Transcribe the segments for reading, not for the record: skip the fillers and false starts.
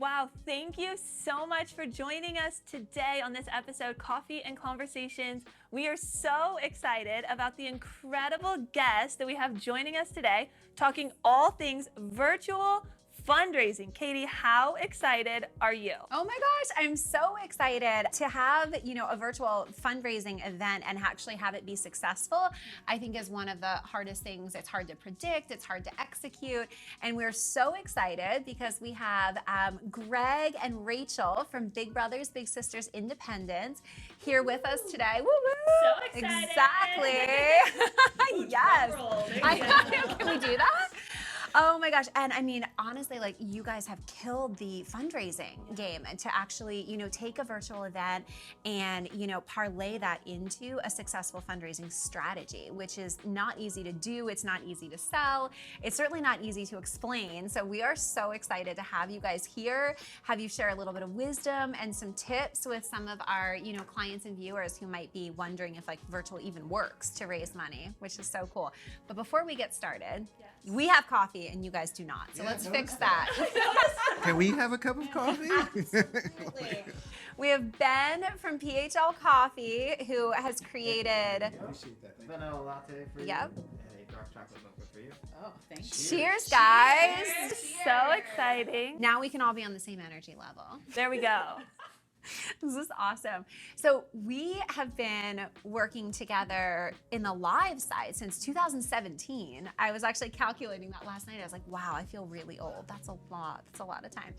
Wow, thank you so much for joining us today on this episode, Coffee and Conversations. We are so excited about the incredible guest that we have joining us today, talking all things virtual fundraising. Katie, how excited are you? Oh my gosh, I'm so excited to have, a virtual fundraising event and actually have it be successful. I think is one of the hardest things. It's hard to predict, it's hard to execute, and we're so excited because we have Greg and Rachel from Big Brothers Big Sisters Independence here with us today. Woo woo! So excited. Exactly. Yes. Can we do that? Oh my gosh. And I mean, honestly, like you guys have killed the fundraising game, and to actually, take a virtual event and, parlay that into a successful fundraising strategy, which is not easy to do. It's not easy to sell. It's certainly not easy to explain. So we are so excited to have you guys here, have you share a little bit of wisdom and some tips with some of our, clients and viewers who might be wondering if like virtual even works to raise money, which is so cool. But before we get started, we have coffee and you guys do not. So let's fix that. Can we have a cup of coffee? Absolutely. We have Ben from PHL Coffee who has created vanilla latte for you. Yep. And a dark chocolate mocha for you. Oh, thank you. Cheers, guys. Cheers. So exciting. Now we can all be on the same energy level. There we go. This is awesome. So we have been working together in the live side since 2017. I was actually calculating that last night. I was like, wow, I feel really old. That's a lot. That's a lot of time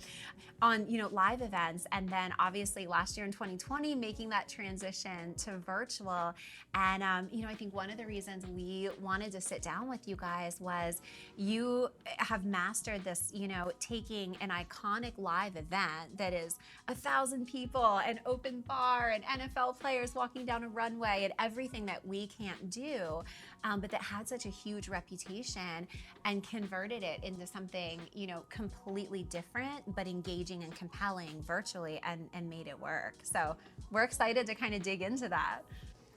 on, live events. And then obviously last year in 2020, making that transition to virtual. And, I think one of the reasons we wanted to sit down with you guys was you have mastered this, taking an iconic live event that is 1,000 people, an open bar, and NFL players walking down a runway, and everything that we can't do, but that had such a huge reputation, and converted it into something, completely different, but engaging and compelling virtually, and made it work. So we're excited to kind of dig into that.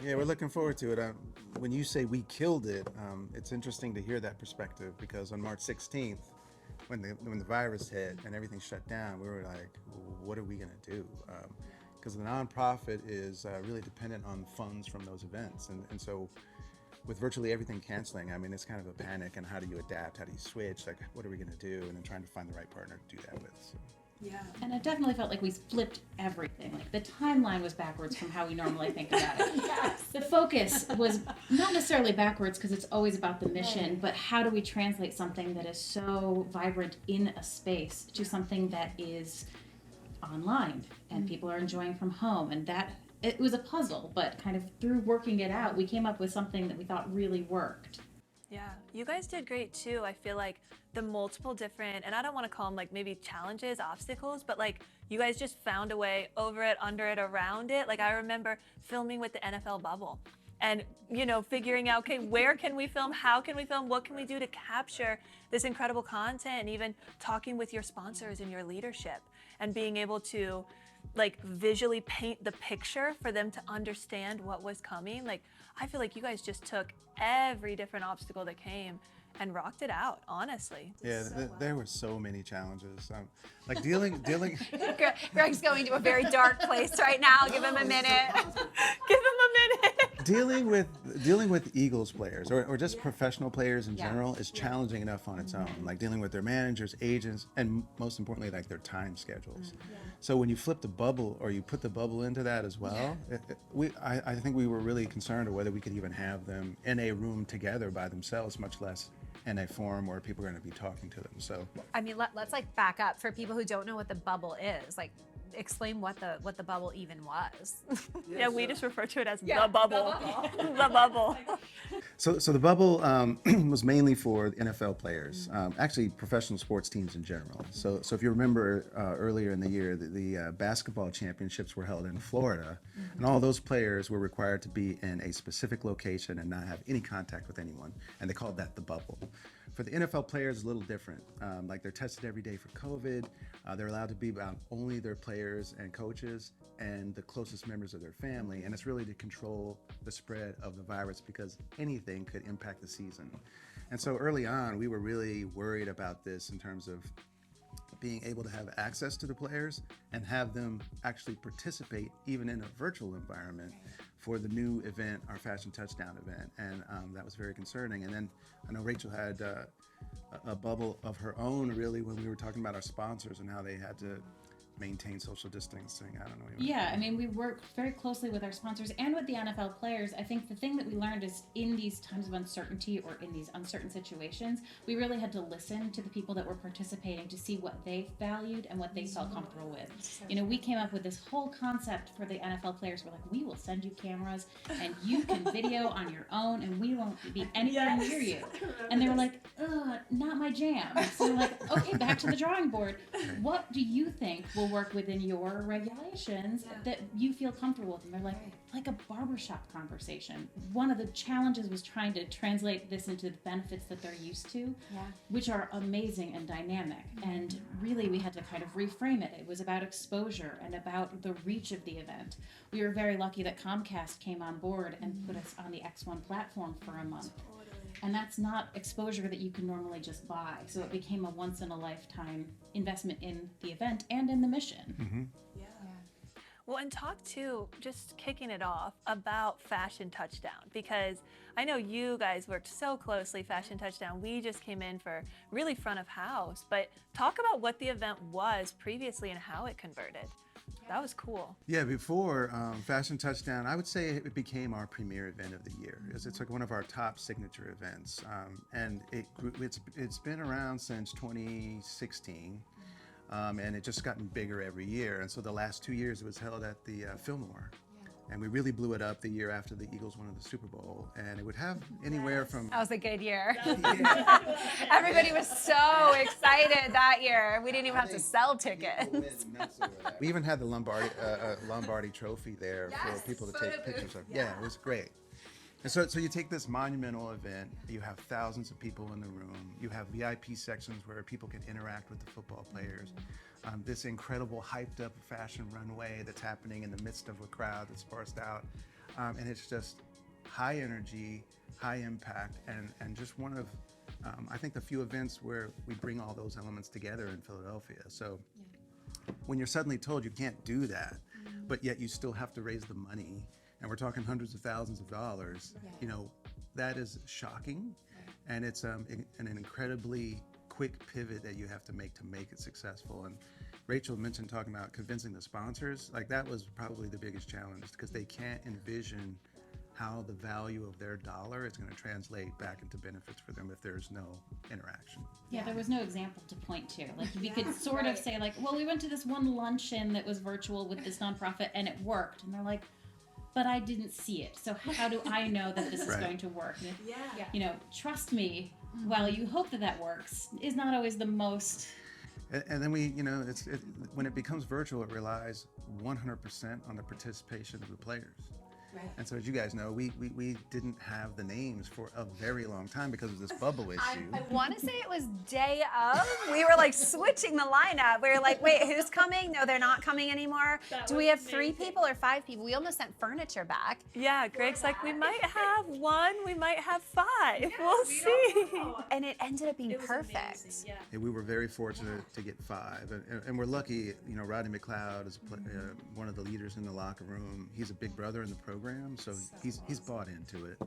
Yeah, we're looking forward to it. When you say we killed it, it's interesting to hear that perspective, because on March 16th, when the virus hit and everything shut down, we were like, what are we going to do? Because the nonprofit is really dependent on funds from those events. And so with virtually everything canceling, I mean, it's kind of a panic. And how do you adapt? How do you switch? Like, what are we going to do? And then trying to find the right partner to do that with. So. Yeah, and I definitely felt like we flipped everything. Like the timeline was backwards from how we normally think about it. Yes. The focus was not necessarily backwards because it's always about the mission, but how do we translate something that is so vibrant in a space to something that is online and people are enjoying from home, and that it was a puzzle, but kind of through working it out, we came up with something that we thought really worked. Yeah, you guys did great too. I feel like the multiple different, and I don't want to call them like maybe challenges, obstacles, but like you guys just found a way over it, under it, around it. Like I remember filming with the NFL bubble and, figuring out, okay, where can we film? How can we film? What can we do to capture this incredible content? And even talking with your sponsors and your leadership and being able to like visually paint the picture for them to understand what was coming. Like, I feel like you guys just took every different obstacle that came and rocked it out, honestly. Yeah, there were so many challenges. Like dealing. Greg's going to a very dark place right now. Give him a minute. Give him a minute. Dealing with Eagles players or just professional players in general is challenging enough on its own. Like dealing with their managers, agents, and most importantly, like their time schedules. So when you flip the bubble or you put the bubble into that as well, I think we were really concerned of whether we could even have them in a room together by themselves, much less in a forum where people are going to be talking to them. So I mean, let's like back up for people who don't know what the bubble is. Like, explain what the bubble even was. Yeah, we just refer to it as the bubble. The bubble. So the bubble was mainly for the NFL players, actually professional sports teams in general. So if you remember earlier in the year, the basketball championships were held in Florida, and all those players were required to be in a specific location and not have any contact with anyone, and they called that the bubble. For the NFL players, it's a little different. Like they're tested every day for COVID. They're allowed to be around only their players and coaches and the closest members of their family. And it's really to control the spread of the virus because anything could impact the season. And so early on, we were really worried about this in terms of being able to have access to the players and have them actually participate even in a virtual environment for the new event, our Fashion Touchdown event. And that was very concerning. And then I know Rachel had a bubble of her own, really, when we were talking about our sponsors and how they had to maintain social distancing. I don't know. Yeah, I mean, we work very closely with our sponsors and with the NFL players. I think the thing that we learned is in these times of uncertainty or in these uncertain situations, we really had to listen to the people that were participating to see what they valued and what they felt comfortable with. You know, we came up with this whole concept for the NFL players. We're like, we will send you cameras and you can video on your own and we won't be anywhere near you. And they were like, not my jam. So we're like, okay, back to the drawing board. What do you think will work within your regulations that you feel comfortable with? And they're like a barbershop conversation. One of the challenges was trying to translate this into the benefits that they're used to, which are amazing and dynamic. And really we had to kind of reframe it. It was about exposure and about the reach of the event. We were very lucky that Comcast came on board and put us on the X1 platform for a month. And that's not exposure that you can normally just buy. So it became a once in a lifetime investment in the event and in the mission. Well, and talk too, just kicking it off, about Fashion Touchdown, because I know you guys worked so closely, Fashion Touchdown. We just came in for really front of house, but talk about what the event was previously and how it converted. That was cool. Yeah, before Fashion Touchdown, I would say it became our premier event of the year. It's like one of our top signature events, and it's been around since 2016, and it just gotten bigger every year. And so the last 2 years it was held at the Fillmore. And we really blew it up the year after the Eagles won the Super Bowl. And it would have anywhere from... That was a good year. Everybody was so excited that year. We didn't even have to sell tickets. We even had the Lombardi trophy there for people to take pictures of. Yeah, it was great. And so you take this monumental event, you have thousands of people in the room, you have VIP sections where people can interact with the football players. This incredible hyped up fashion runway that's happening in the midst of a crowd that's sparsed out. And it's just high energy, high impact, and just one of, I think, the few events where we bring all those elements together in Philadelphia. So when you're suddenly told you can't do that, but yet you still have to raise the money, and we're talking hundreds of thousands of dollars, you know, that is shocking. And it's an incredibly quick pivot that you have to make it successful. And Rachel mentioned talking about convincing the sponsors. Like, that was probably the biggest challenge, because they can't envision how the value of their dollar is going to translate back into benefits for them if there's no interaction. Yeah, there was no example to point to. Like, we could sort of say, like, well, we went to this one luncheon that was virtual with this nonprofit and it worked. And they're like, but I didn't see it. So how do I know that this is going to work? And you know, trust me, while you hope that works, is not always the most. And then we, you know, when it becomes virtual, it relies 100% on the participation of the players. And so, as you guys know, we didn't have the names for a very long time because of this bubble issue. I want to say it was day of. We were like switching the lineup. We were like, wait, who's coming? No, they're not coming anymore. Do we have 3 people or 5 people? We almost sent furniture back. Yeah, Greg's like, we might have 1, we might have 5. We'll see. And it ended up being perfect. Amazing, And we were very fortunate to get 5. And we're lucky, you know, Rodney McLeod is one of the leaders in the locker room. He's a big brother in the program. So he's bought into it,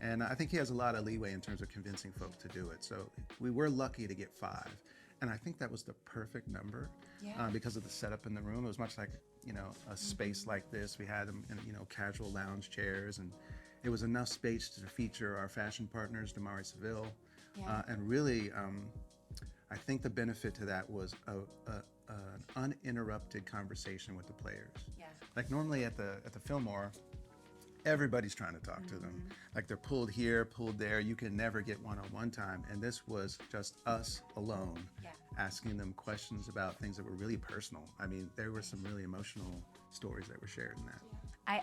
and I think he has a lot of leeway in terms of convincing folks to do it. So we were lucky to get 5, and I think that was the perfect number because of the setup in the room. It was much like, you know, a space like this. We had them in, you know, casual lounge chairs, and it was enough space to feature our fashion partners, Damari Seville, and really, I think the benefit to that was an uninterrupted conversation with the players. Like, normally at the Fillmore, everybody's trying to talk to them. Like, they're pulled here, pulled there. You can never get one-on-one time. And this was just us alone, asking them questions about things that were really personal. I mean, there were some really emotional stories that were shared in that.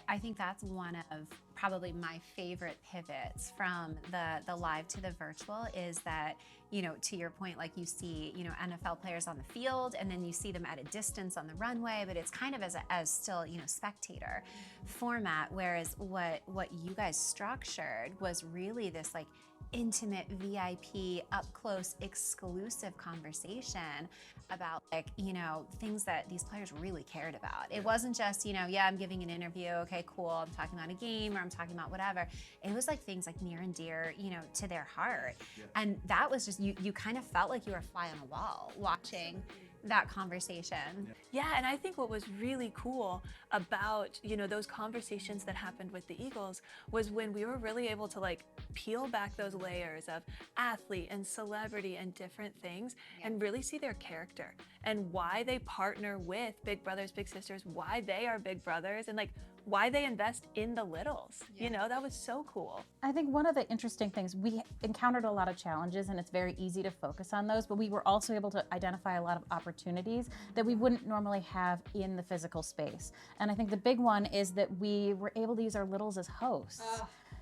I think that's one of probably my favorite pivots from the live to the virtual, is that, you know, to your point, like, you see, you know, NFL players on the field and then you see them at a distance on the runway, but it's kind of as still, you know, spectator format. Whereas what you guys structured was really this, like, intimate VIP, up close, exclusive conversation about like, you know, things that these players really cared about. It wasn't just, you know, yeah, I'm giving an interview, okay, cool, I'm talking about a game or I'm talking about whatever. It was like things like near and dear, you know, to their heart. And that was just, you kind of felt like you were a fly on a wall watching that conversation. Yeah, and I think what was really cool about, you know, those conversations that happened with the Eagles was when we were really able to like peel back those layers of athlete and celebrity and different things and really see their character and why they partner with big brothers, big sisters, why they are big brothers, and like why they invest in the littles. You know, that was so cool. I think one of the interesting things, we encountered a lot of challenges and it's very easy to focus on those, but we were also able to identify a lot of opportunities that we wouldn't normally have in the physical space. And I think the big one is that we were able to use our littles as hosts.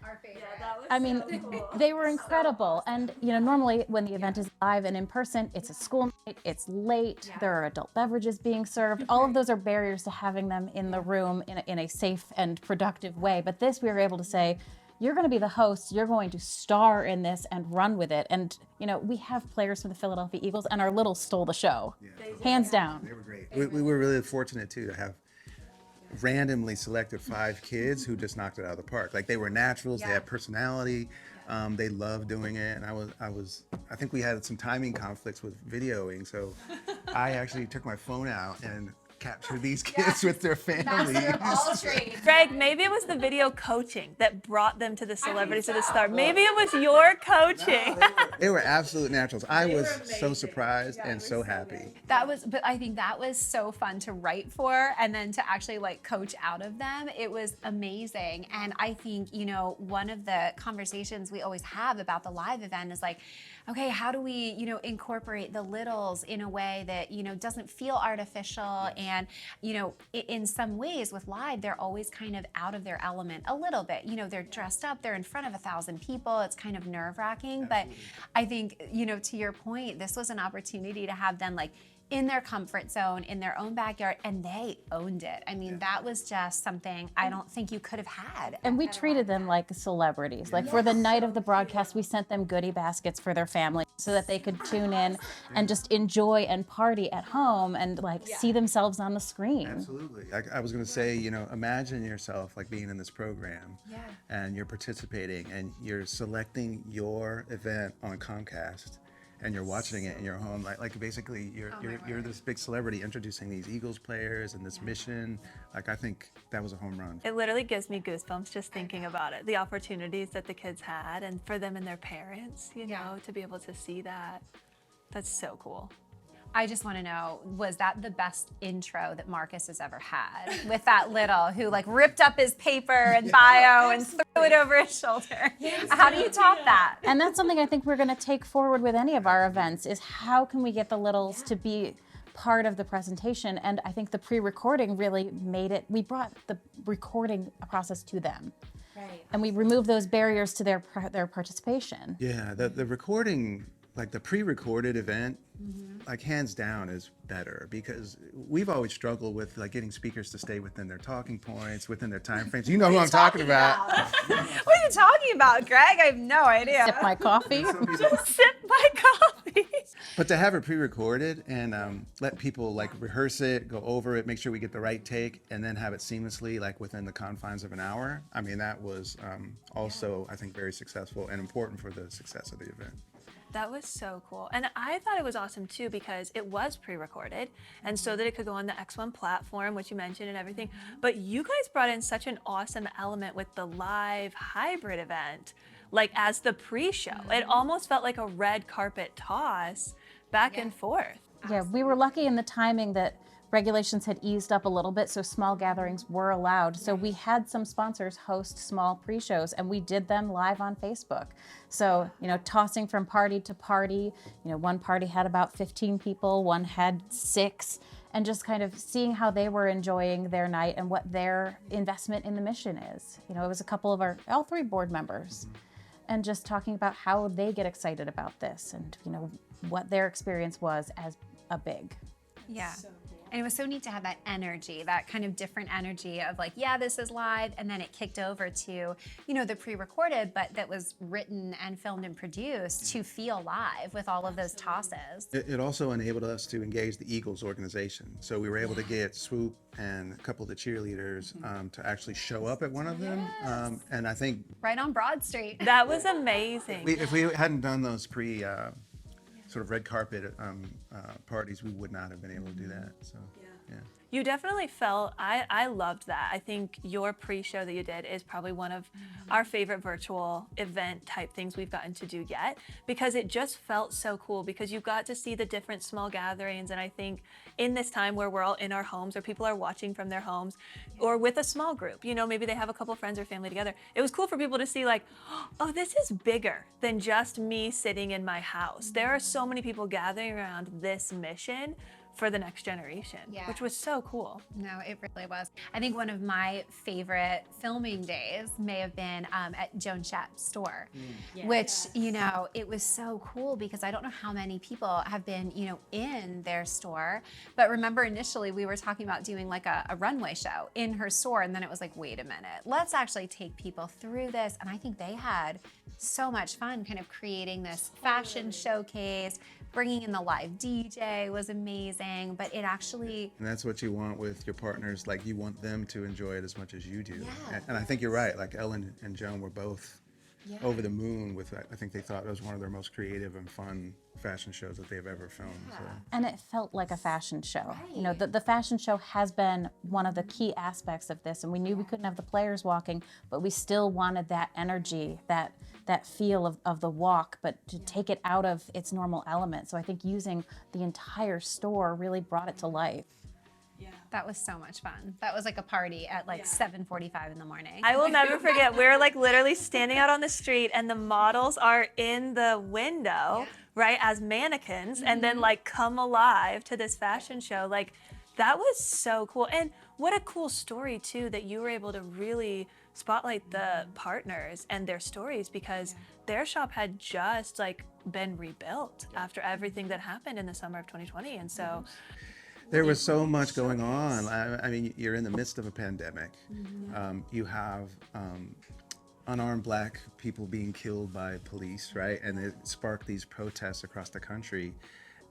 Our favorite. I mean, they were incredible. And, you know, normally when the event is live and in person, it's a school night, it's late, there are adult beverages being served. All of those are barriers to having them in the room in a safe and productive way. But this, we were able to say, you're going to be the host, you're going to star in this and run with it. And, you know, we have players from the Philadelphia Eagles and our littles stole the show, hands down. They were great. We were really fortunate too to have randomly selected 5 kids who just knocked it out of the park. Like they were naturals, they had personality, they loved doing it. And I think we had some timing conflicts with videoing, so I actually took my phone out and captured these kids with their families. All trades. Greg, maybe it was the video coaching that brought them to the celebrity to the star. Maybe it was your coaching. They were absolute naturals. I was so surprised and so happy. But I think that was so fun to write for and then to actually like coach out of them. It was amazing. And I think, you know, one of the conversations we always have about the live event is like, okay, how do we, you know, incorporate the littles in a way that, you know, doesn't feel artificial? And, you know, in some ways with live, they're always kind of out of their element a little bit. You know, they're dressed up, they're in front of 1,000 people. It's kind of nerve-wracking. But I think, you know, to your point, this was an opportunity to have them like in their comfort zone, in their own backyard, and they owned it. I mean, that was just something I don't think you could have had. And we treated them like celebrities. Like for the night of the broadcast, we sent them goodie baskets for their family so that they could tune in and just enjoy and party at home and like see themselves on the screen. Absolutely. I was going to say, you know, imagine yourself like being in this program and you're participating and you're selecting your event on Comcast. And you're watching it in your home, like basically you're this big celebrity introducing these Eagles players and this mission. Like I think that was a home run. It literally gives me goosebumps just thinking about it. The opportunities that the kids had and for them and their parents, you know, to be able to see that. That's so cool. I just want to know, was that the best intro that Marcus has ever had with that little who like ripped up his paper and bio and threw it over his shoulder? How do you top that? And that's something I think we're going to take forward with any of our events is how can we get the littles to be part of the presentation? And I think the pre-recording really made it, we brought the recording process to them. Right. And we removed those barriers to their participation. Yeah, the recording, like the pre-recorded event, like hands down is better because we've always struggled with like getting speakers to stay within their talking points, within their time frames. You know who I'm talking about. What are you talking about, Greg? I have no idea. Sip my coffee. Just sip my coffee. But to have it pre-recorded and let people like rehearse it, go over it, make sure we get the right take, and then have it seamlessly like within the confines of an hour. I mean, that was also, I think, very successful and important for the success of the event. That was so cool. And I thought it was awesome too because it was pre-recorded and so that it could go on the X1 platform, which you mentioned and everything. But you guys brought in such an awesome element with the live hybrid event, like as the pre-show. It almost felt like a red carpet toss back and forth. Yeah, we were lucky in the timing that regulations had eased up a little bit, so small gatherings were allowed. So we had some sponsors host small pre-shows, and we did them live on Facebook. So, you know, tossing from party to party, you know, one party had about 15 people, one had 6, and just kind of seeing how they were enjoying their night and what their investment in the mission is. You know, it was a couple of all 3 board members, and just talking about how they get excited about this and, you know, what their experience was as a big. Yeah. And it was so neat to have that energy, that kind of different energy of like, yeah, this is live. And then it kicked over to, you know, the pre-recorded, but that was written and filmed and produced to feel live with all of those tosses. It also enabled us to engage the Eagles organization. So we were able to get Swoop and a couple of the cheerleaders to actually show up at one of them. And I think Right on Broad Street. That was amazing. if we hadn't done those sort of red carpet parties, we would not have been able to do that. So, yeah. You definitely felt, I loved that. I think your pre-show that you did is probably one of our favorite virtual event type things we've gotten to do yet, because it just felt so cool, because you got to see the different small gatherings. And I think in this time where we're all in our homes, or people are watching from their homes, or with a small group, you know, maybe they have a couple friends or family together. It was cool for people to see like, oh, this is bigger than just me sitting in my house. There are so many people gathering around this mission for the next generation, which was so cool. No, it really was. I think one of my favorite filming days may have been at Joan Shepp's store, which, you know, it was so cool because I don't know how many people have been, you know, in their store. But remember, initially we were talking about doing like a runway show in her store. And then it was like, wait a minute, let's actually take people through this. And I think they had so much fun kind of creating this fashion showcase. Bringing in the live DJ was amazing, but it actually... And that's what you want with your partners. Like, you want them to enjoy it as much as you do. Yeah. And I think you're right. Like, Ellen and Joan were both over the moon with that. I think they thought it was one of their most creative and fun fashion shows that they've ever filmed. So. And it felt like a fashion show. You know, the fashion show has been one of the key aspects of this, and we knew we couldn't have the players walking, but we still wanted that energy, that feel of the walk, but to take it out of its normal element. So I think using the entire store really brought it to life. That was so much fun. That was like a party at like 7:45 in the morning. I will never forget, we were like literally standing out on the street and the models are in the window, right, as mannequins, and then like come alive to this fashion show. Like, that was so cool. And what a cool story too, that you were able to really spotlight the partners and their stories, because their shop had just like been rebuilt after everything that happened in the summer of 2020. And so there was so much going on. I mean, you're in the midst of a pandemic. You have unarmed Black people being killed by police, right? And it sparked these protests across the country.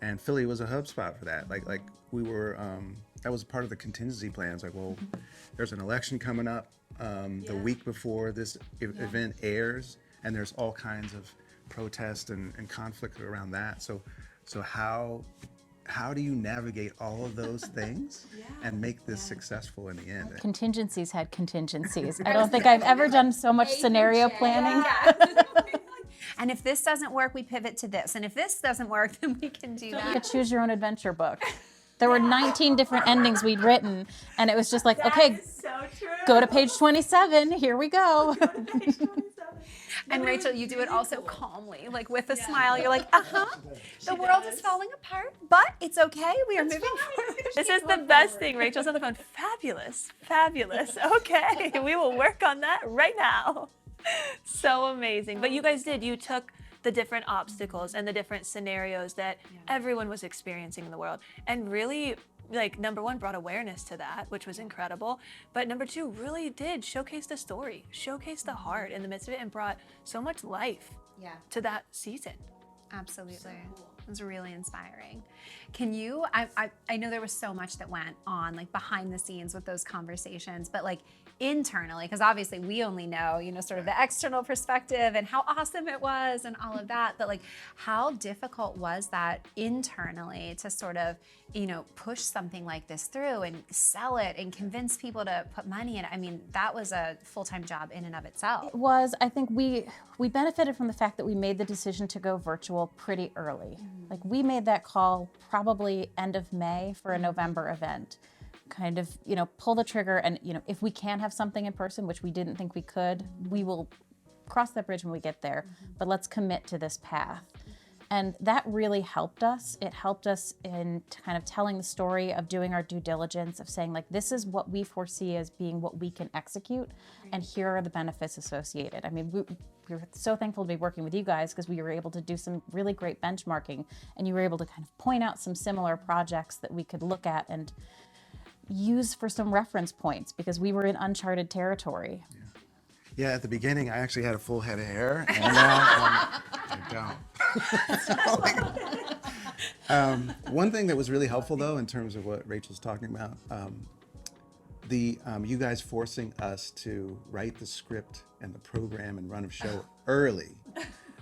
And Philly was a hub spot for that. Like we were, that was part of the contingency plans. Like, well, there's an election coming up the week before this event airs, and there's all kinds of protest and conflict around that. So how do you navigate all of those things and make this successful in the end? Contingencies had contingencies. I don't think I've ever done so much scenario planning. And if this doesn't work, we pivot to this. And if this doesn't work, then we can do You that. could choose your own adventure book. There were 19 different endings we'd written, and it was just like, okay, so true. go to page 27, here we go. And Rachel, you do it also calmly, like with a smile. You're like, the world is falling apart, but it's okay. We are moving forward. This is the best thing. Rachel's on the phone. Fabulous, fabulous. Okay, we will work on that right now. So amazing. But you guys you took the different obstacles and the different scenarios that everyone was experiencing in the world, and really, like, number one, brought awareness to that, which was incredible. But number two, really did showcase the story, showcase the heart in the midst of it, and brought so much life to that season. Absolutely. It was really inspiring. Can you, I know there was so much that went on like behind the scenes with those conversations, but like internally, because obviously we only know, you know, sort of the external perspective and how awesome it was and all of that, but like how difficult was that internally to sort of, you know, push something like this through and sell it and convince people to put money in it? I mean, that was a full-time job in and of itself. It was, I think we benefited from the fact that we made the decision to go virtual pretty early. Like, we made that call probably end of May for a November event. Kind of, you know, pull the trigger, and, you know, if we can have something in person, which we didn't think we could, we will cross that bridge when we get there, but let's commit to this path. And that really helped us. It helped us in kind of telling the story, of doing our due diligence, of saying like, this is what we foresee as being what we can execute, and here are the benefits associated. I mean, we're so thankful to be working with you guys, because we were able to do some really great benchmarking, and you were able to kind of point out some similar projects that we could look at and use for some reference points, because we were in uncharted territory. Yeah, at the beginning, I actually had a full head of hair, and now I don't. One thing that was really helpful, though, in terms of what Rachel's talking about, you guys forcing us to write the script and the program and run a show early,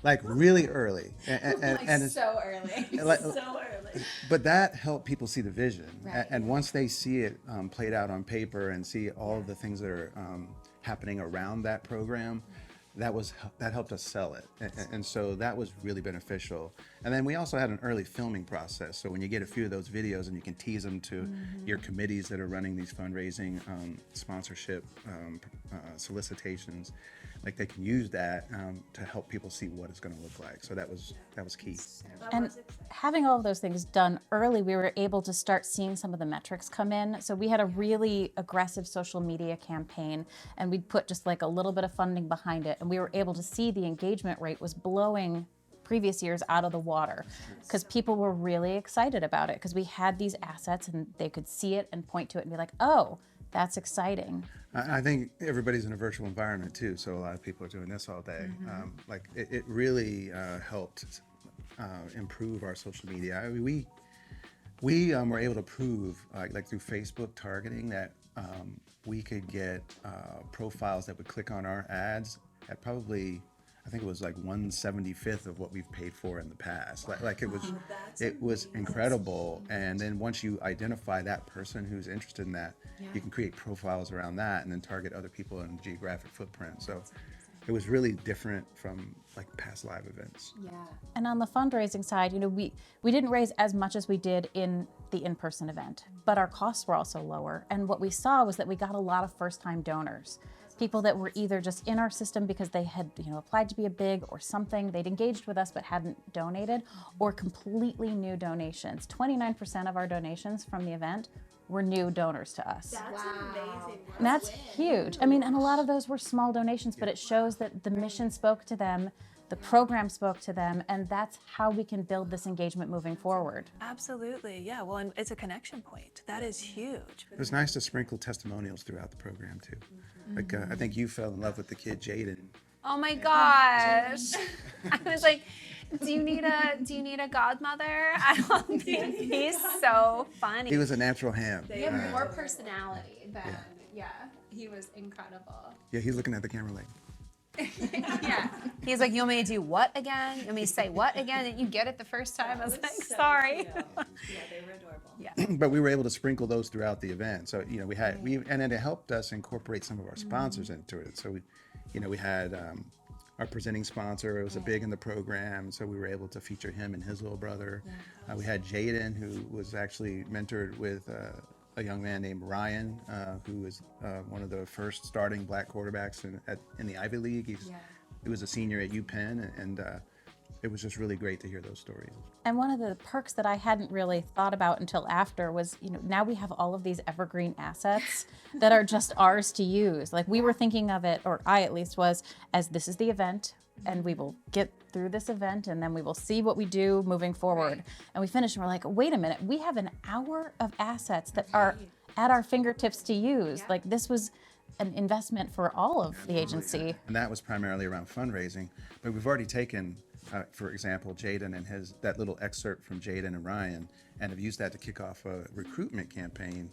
like really early, and so early. So early. but that helped people see the vision, Right. and once they see it played out on paper and see all of the things that are happening around that program, that helped us sell it, and so that was really beneficial. And then we also had an early filming process, so when you get a few of those videos and you can tease them to your committees that are running these fundraising sponsorship solicitations, like they can use that to help people see what it's going to look like. So that was key. And having all of those things done early, we were able to start seeing some of the metrics come in. So we had a really aggressive social media campaign, and we'd put just like a little bit of funding behind it, and we were able to see the engagement rate was blowing previous years out of the water, because people were really excited about it, because we had these assets and they could see it and point to it and be like, oh, that's exciting. I think everybody's in a virtual environment too, so a lot of people are doing this all day. Like it really helped improve our social media. I mean, we were able to prove, like through Facebook targeting, that we could get profiles that would click on our ads at probably, I think it was like 1/75th of what we've paid for in the past. Like it was incredible. And then once you identify that person who's interested in that, you can create profiles around that and then target other people in geographic footprint. So it was really different from like past live events. Yeah. And on the fundraising side, you know, we didn't raise as much as we did in the in-person event, but our costs were also lower. And what we saw was that we got a lot of first-time donors. People that were either just in our system because they had, you know, applied to be a big or something, they'd engaged with us but hadn't donated, or completely new donations. 29% of our donations from the event were new donors to us. That's amazing. And that's huge. I mean, and a lot of those were small donations, but it shows that the mission spoke to them, the program spoke to them, and that's how we can build this engagement moving forward. Absolutely, yeah. Well, and it's a connection point. That is huge. It was nice to sprinkle testimonials throughout the program too. Like I think you fell in love with the kid Jaden. Oh my gosh. I was like, do you need a godmother? I don't think he's so funny. He was a natural ham. He had more personality than he was incredible. Yeah, he's looking at the camera like. Yeah. He's like, you want me to do what again? You want me to say what again? Didn't you get it the first time? I was like, sorry. Yeah, they were adorable. Yeah. But we were able to sprinkle those throughout the event. So, you know, and then it helped us incorporate some of our sponsors into it. So we had our presenting sponsor. It was a big in the program, so we were able to feature him and his little brother. We had Jaden, who was actually mentored with a young man named Ryan, who was one of the first starting black quarterbacks in the Ivy League. He was a senior at UPenn, and it was just really great to hear those stories. And one of the perks that I hadn't really thought about until after was, you know, now we have all of these evergreen assets that are just ours to use. Like we were thinking of it, or I at least was, as this is the event, and we will get through this event, and then we will see what we do moving forward. And we finished, and we're like, wait a minute, we have an hour of assets that are at our fingertips to use. Like this was an investment for all of the agency. And that was primarily around fundraising. But we've already taken, for example, Jaden and that little excerpt from Jaden and Ryan, and have used that to kick off a recruitment campaign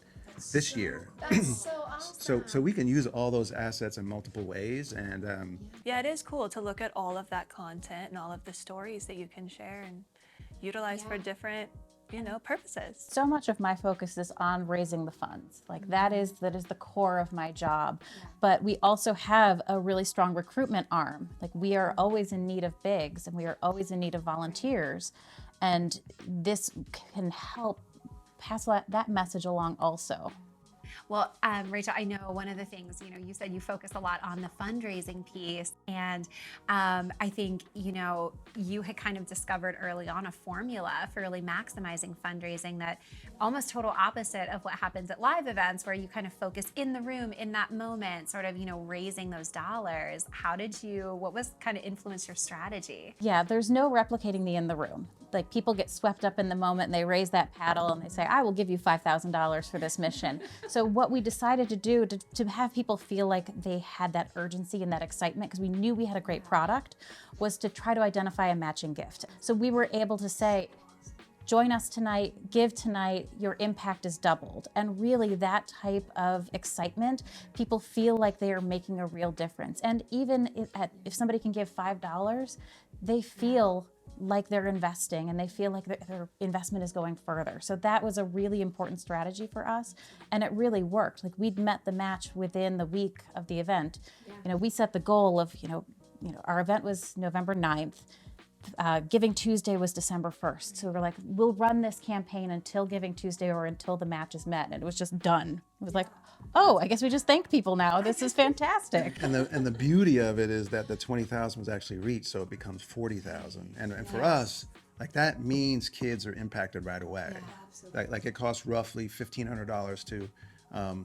this year. That's so awesome. So we can use all those assets in multiple ways, and Yeah, it is cool to look at all of that content and all of the stories that you can share and utilize for different, you know, purposes. So much of my focus is on raising the funds. Like that is the core of my job. But we also have a really strong recruitment arm. Like we are always in need of bigs, and we are always in need of volunteers. And this can help pass that message along also. Well, Rachel, I know one of the things, you said you focus a lot on the fundraising piece. And I think, you had kind of discovered early on a formula for really maximizing fundraising that almost total opposite of what happens at live events, where you kind of focus in the room in that moment, sort of, raising those dollars. What was kind of influenced your strategy? Yeah, there's no replicating the in the room. Like, people get swept up in the moment and they raise that paddle and they say, I will give you $5,000 for this mission. So what we decided to do to have people feel like they had that urgency and that excitement, because we knew we had a great product, was to try to identify a matching gift. So we were able to say, join us tonight, give tonight, your impact is doubled. And really that type of excitement, people feel like they are making a real difference. And even if somebody can give $5, they feel like they're investing and they feel like their investment is going further. So that was a really important strategy for us, and it really worked. Like, we'd met the match within the week of the event. We set the goal of, our event was November 9th. Giving Tuesday was December 1st. So we're like, we'll run this campaign until Giving Tuesday or until the match is met. And it was just done. It was like, oh, I guess we just thank people now. This is fantastic. And the beauty of it is that the 20,000 was actually reached, so it becomes 40,000. And for us, like, that means kids are impacted right away. Like it costs roughly $1,500 to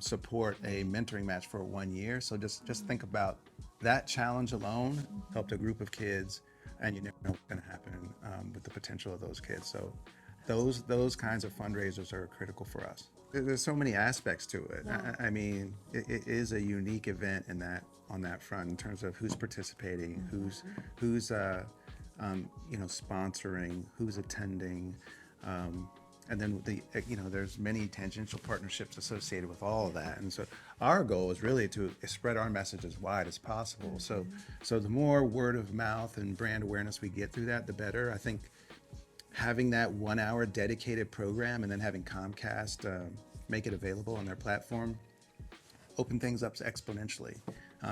support a mentoring match for 1 year. So just think about that challenge alone helped a group of kids, and you never know what's going to happen with the potential of those kids. So those kinds of fundraisers are critical for us. There's so many aspects to it. I mean, it is a unique event on that front in terms of who's participating, who's sponsoring, who's attending, and then there's many tangential partnerships associated with all of that. And so our goal is really to spread our message as wide as possible. So the more word of mouth and brand awareness we get through that, the better. I think having that 1 hour dedicated program and then having Comcast make it available on their platform open things up exponentially.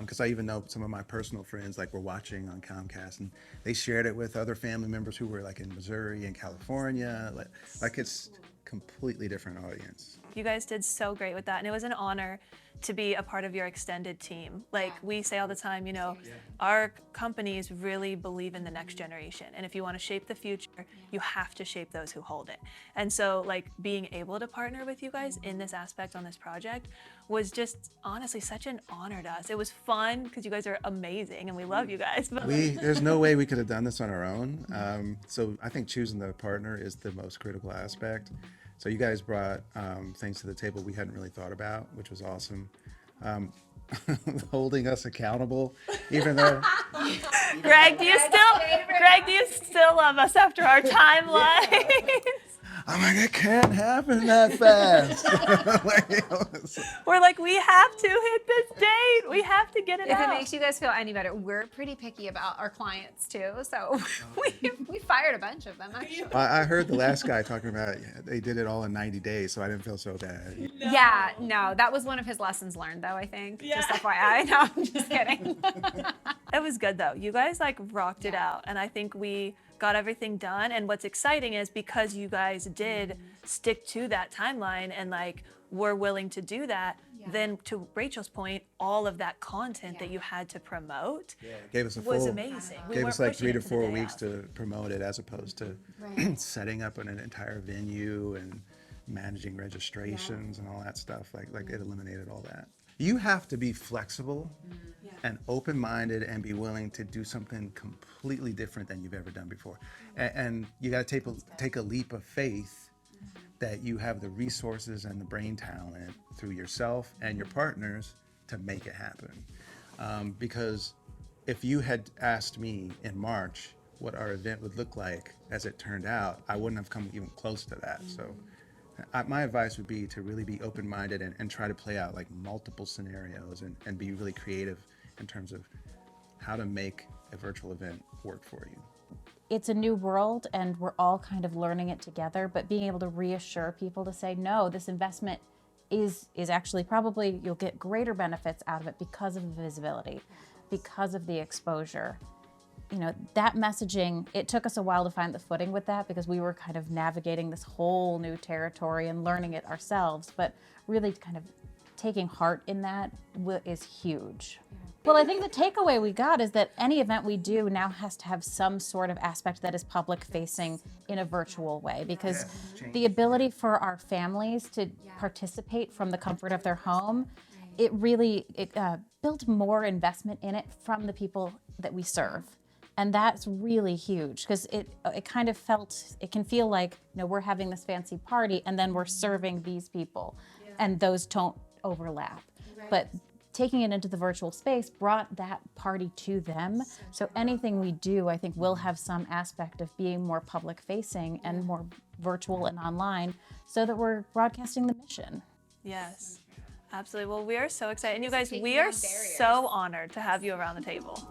Because I even know some of my personal friends were watching on Comcast, and they shared it with other family members who were in Missouri and California. Like it's completely different audience. You guys did so great with that, and it was an honor to be a part of your extended team. We say all the time, our companies really believe in the next generation, and if you want to shape the future, you have to shape those who hold it. And so being able to partner with you guys in this aspect on this project was just honestly such an honor to us. It was fun because you guys are amazing and we love you guys. But There's no way we could have done this on our own. So I think choosing the partner is the most critical aspect. So you guys brought things to the table we hadn't really thought about, which was awesome. Holding us accountable, even though Greg, do you still love us after our timeline? I'm like, it can't happen that fast. We're like, we have to hit this date. We have to get it If out. it makes you guys feel any better, we're pretty picky about our clients too. So we fired a bunch of them, actually. I heard the last guy talking about they did it all in 90 days, so I didn't feel so bad. No. Yeah, no, that was one of his lessons learned, though, I think. Yeah. Just FYI. No, I'm just kidding. It was good, though. You guys rocked it out, and I think we got everything done. And what's exciting is because you guys did stick to that timeline and were willing to do that, then to Rachel's point, all of that content that you had to promote Gave us was amazing. We Gave weren't us pushing 3 to it the 4 day weeks of. to promote it, as opposed to setting up an entire venue and managing registrations and all that stuff. It eliminated all that. You have to be flexible and open-minded and be willing to do something completely different than you've ever done before. And you got to take a leap of faith that you have the resources and the brain talent through yourself and your partners to make it happen. Because if you had asked me in March what our event would look like as it turned out, I wouldn't have come even close to that. So my advice would be to really be open-minded and try to play out multiple scenarios and be really creative in terms of how to make a virtual event work for you. It's a new world and we're all kind of learning it together, but being able to reassure people to say, no, this investment is actually probably, you'll get greater benefits out of it because of the visibility, because of the exposure. That messaging, it took us a while to find the footing with that because we were kind of navigating this whole new territory and learning it ourselves, but really kind of taking heart in that is huge. Well, I think the takeaway we got is that any event we do now has to have some sort of aspect that is public facing in a virtual way, because the ability for our families to participate from the comfort of their home, it really built more investment in it from the people that we serve. And that's really huge, because it kind of it can feel like, we're having this fancy party and then we're serving these people, and those don't overlap. But taking it into the virtual space brought that party to them. So anything we do, I think, will have some aspect of being more public facing and more virtual and online, so that we're broadcasting the mission. Yes, absolutely. Well, we are so excited. And you guys, we are so honored to have you around the table.